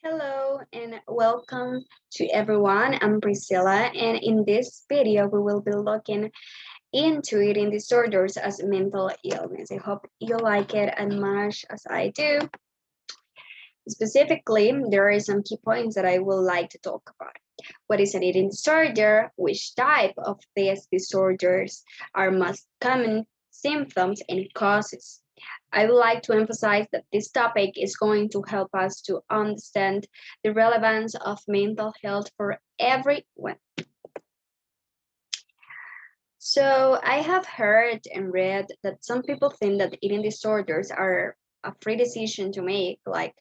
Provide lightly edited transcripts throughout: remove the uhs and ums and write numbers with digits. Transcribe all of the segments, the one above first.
Hello and welcome to everyone. I'm Priscilla, and in this video, we will be looking into eating disorders as mental illness. I hope you like it as much as I do. Specifically, there are some key points that I would like to talk about. What is an eating disorder? Which type of these disorders are most common symptoms and causes? I would like to emphasize that this topic is going to help us to understand the relevance of mental health for everyone. So, I have heard and read that some people think that eating disorders are a free decision to make, like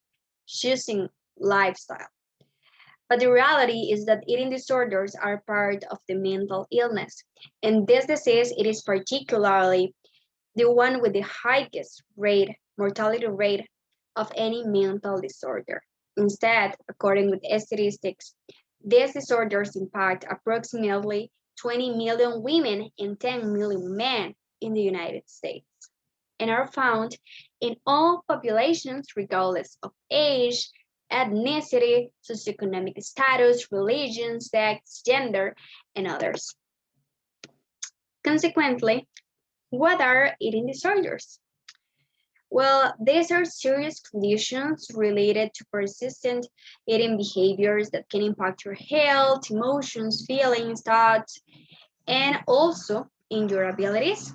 choosing lifestyle. But the reality is that eating disorders are part of the mental illness. And this disease, it is particularly the one with the highest mortality rate of any mental disorder. Instead, according with statistics, these disorders impact approximately 20 million women and 10 million men in the United States and are found in all populations regardless of age, ethnicity, socioeconomic status, religion, sex, gender, and others. Consequently, what are eating disorders? Well, these are serious conditions related to persistent eating behaviors that can impact your health, emotions, feelings, thoughts, and also in your abilities.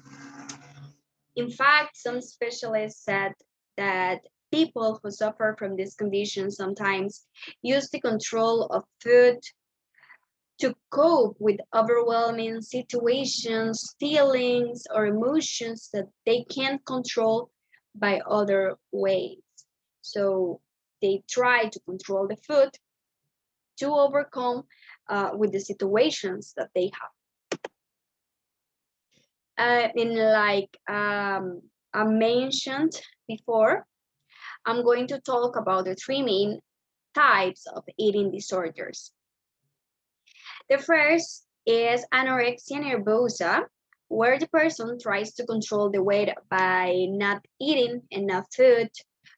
In fact, some specialists said that people who suffer from this condition sometimes use the control of food to cope with overwhelming situations, feelings, or emotions that they can't control by other ways. So they try to control the food to overcome with the situations that they have. And like I mentioned before, I'm going to talk about the three main types of eating disorders. The first is anorexia nervosa, where the person tries to control the weight by not eating enough food,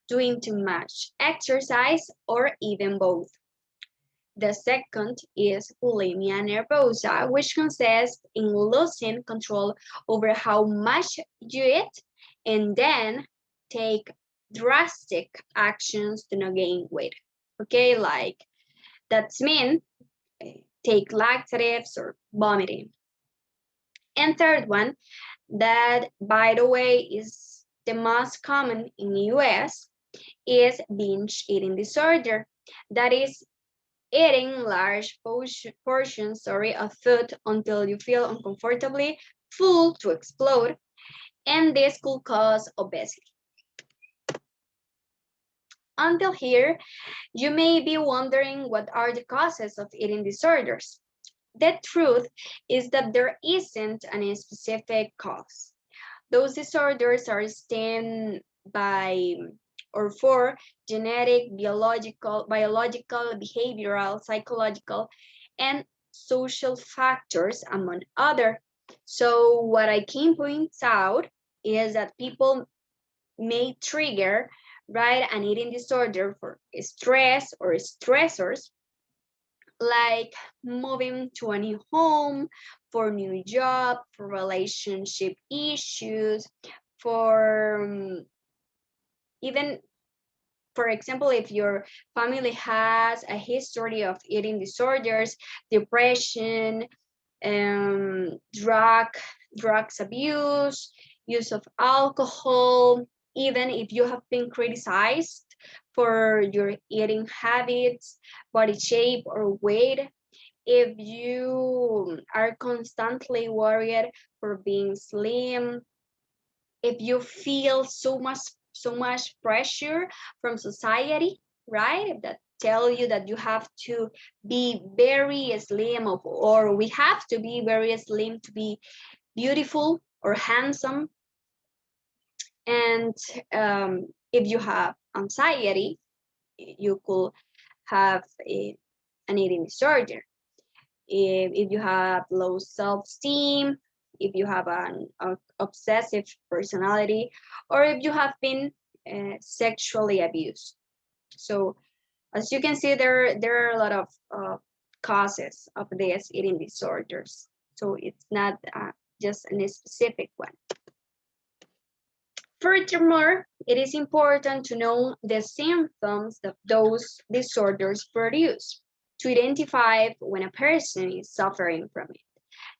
doing too much exercise, or even both. The second is bulimia nervosa, which consists in losing control over how much you eat and then take drastic actions to not gain weight. Okay, like that's mean take laxatives or vomiting. And third one, that by the way is the most common in the US, is binge eating disorder. That is eating large portions of food until you feel uncomfortably full to explode, and this could cause obesity. Until here, you may be wondering what are the causes of eating disorders. The truth is that there isn't any specific cause. Those disorders are stemmed by or for genetic, biological, behavioral, psychological, and social factors, among other. So what I can point out is that people may trigger, right, an eating disorder for stress or stressors like moving to a new home, for new job, for relationship issues, for even, for example, if your family has a history of eating disorders, depression, drug drugs abuse, use of alcohol, even if you have been criticized for your eating habits, body shape, or weight, if you are constantly worried for being slim, if you feel so much pressure from society, right? That tell you that you have to be very slim or we have to be very slim to be beautiful or handsome. And if you have anxiety, you could have an eating disorder. If you have low self-esteem, if you have an obsessive personality, or if you have been sexually abused. So As you can see, there are a lot of causes of these eating disorders. So it's not just a specific one. Furthermore, it is important to know the symptoms that those disorders produce to identify when a person is suffering from it.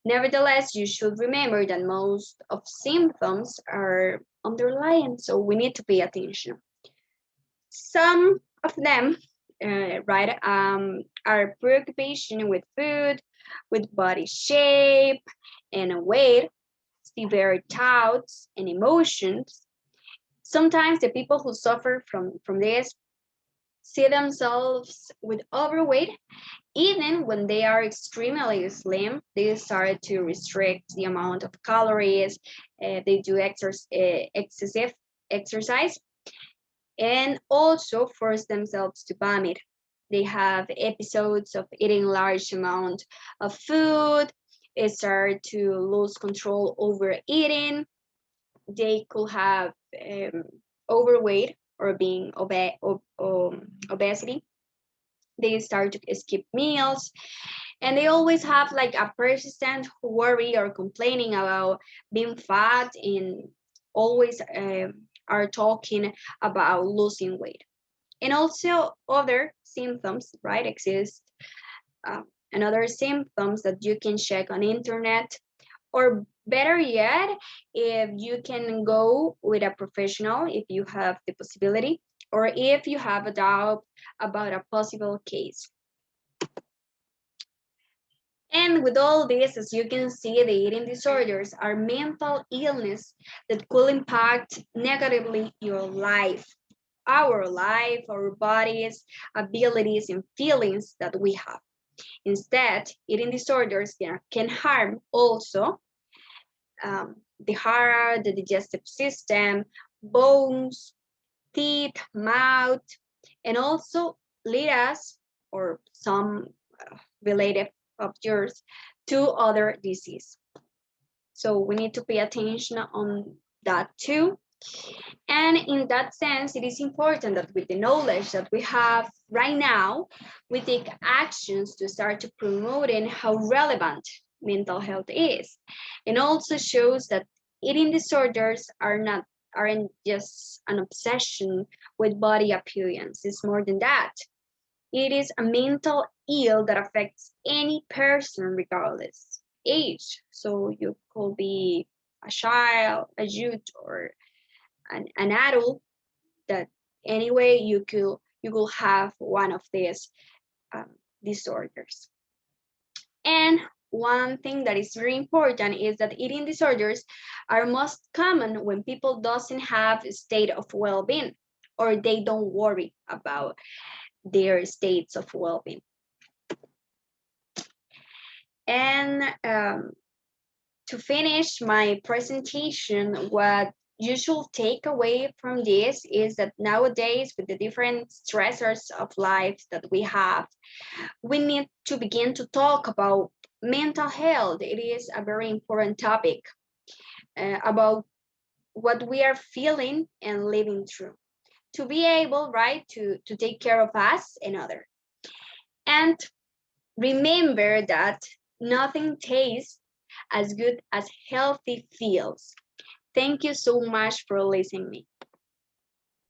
Nevertheless, you should remember that most of symptoms are underlying, so we need to pay attention. Some of them, are preoccupation with food, with body shape and weight, severe doubts and emotions. Sometimes the people who suffer from this see themselves with overweight. Even when they are extremely slim, they start to restrict the amount of calories, they do excessive exercise, and also force themselves to vomit. They have episodes of eating large amount of food, they start to lose control over eating. They could have overweight or being obesity. They start to skip meals, and they always have like a persistent worry or complaining about being fat, and always are talking about losing weight. And also other symptoms, right, exist. uh, and other symptoms that you can check on internet, or better yet, if you can go with a professional if you have the possibility, or if you have a doubt about a possible case. And with all this, as you can see, the eating disorders are mental illness that could impact negatively your life, our bodies, abilities, and feelings that we have. Instead, eating disorders can harm also the heart, the digestive system, bones, teeth, mouth, and also lead us, or some related of yours, to other disease. So we need to pay attention on that too. And in that sense, it is important that with the knowledge that we have right now, we take actions to start to promoting how relevant mental health is. And also shows that eating disorders aren't just an obsession with body appearance. It's more than that. It is a mental ill that affects any person regardless age. So you could be a child, a youth, or an adult, that anyway you could have one of these um, disorders. And one thing that is very important is that eating disorders are most common when people doesn't have a state of well-being, or they don't worry about their states of well-being. And to finish my presentation, what you should take away from this is that nowadays, with the different stressors of life that we have, we need to begin to talk about mental health. It is a very important topic, about what we are feeling and living through, to be able, right, to take care of us and others. And remember that nothing tastes as good as healthy feels. Thank you so much for listening me.